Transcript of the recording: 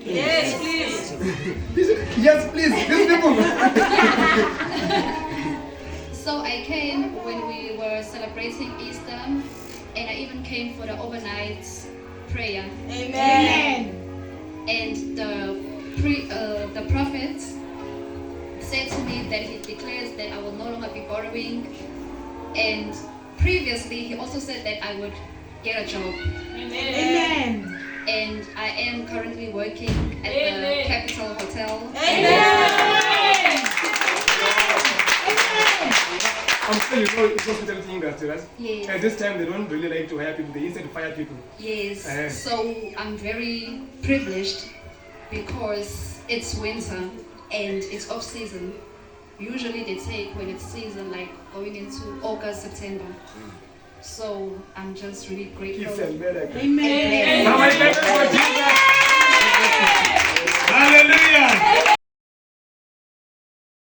Yes, please. Yes, please. These people. So I came when we were celebrating Easter, and I even came for the overnight prayer. Amen. And the prophet said to me that he declares that I will no longer be borrowing. And previously, he also said that I would get a job. Amen. And I am currently working at the Capital Hotel. Amen. I'm still, it's hospitality industry, right? Yes. At this time, they don't really like to hire people. They instead fire people. Yes. So I'm very privileged because it's winter and it's off season. Usually they take when it's season, like going into August, September. So I'm just really grateful. Amen. Amen. Now I thank you for Jesus.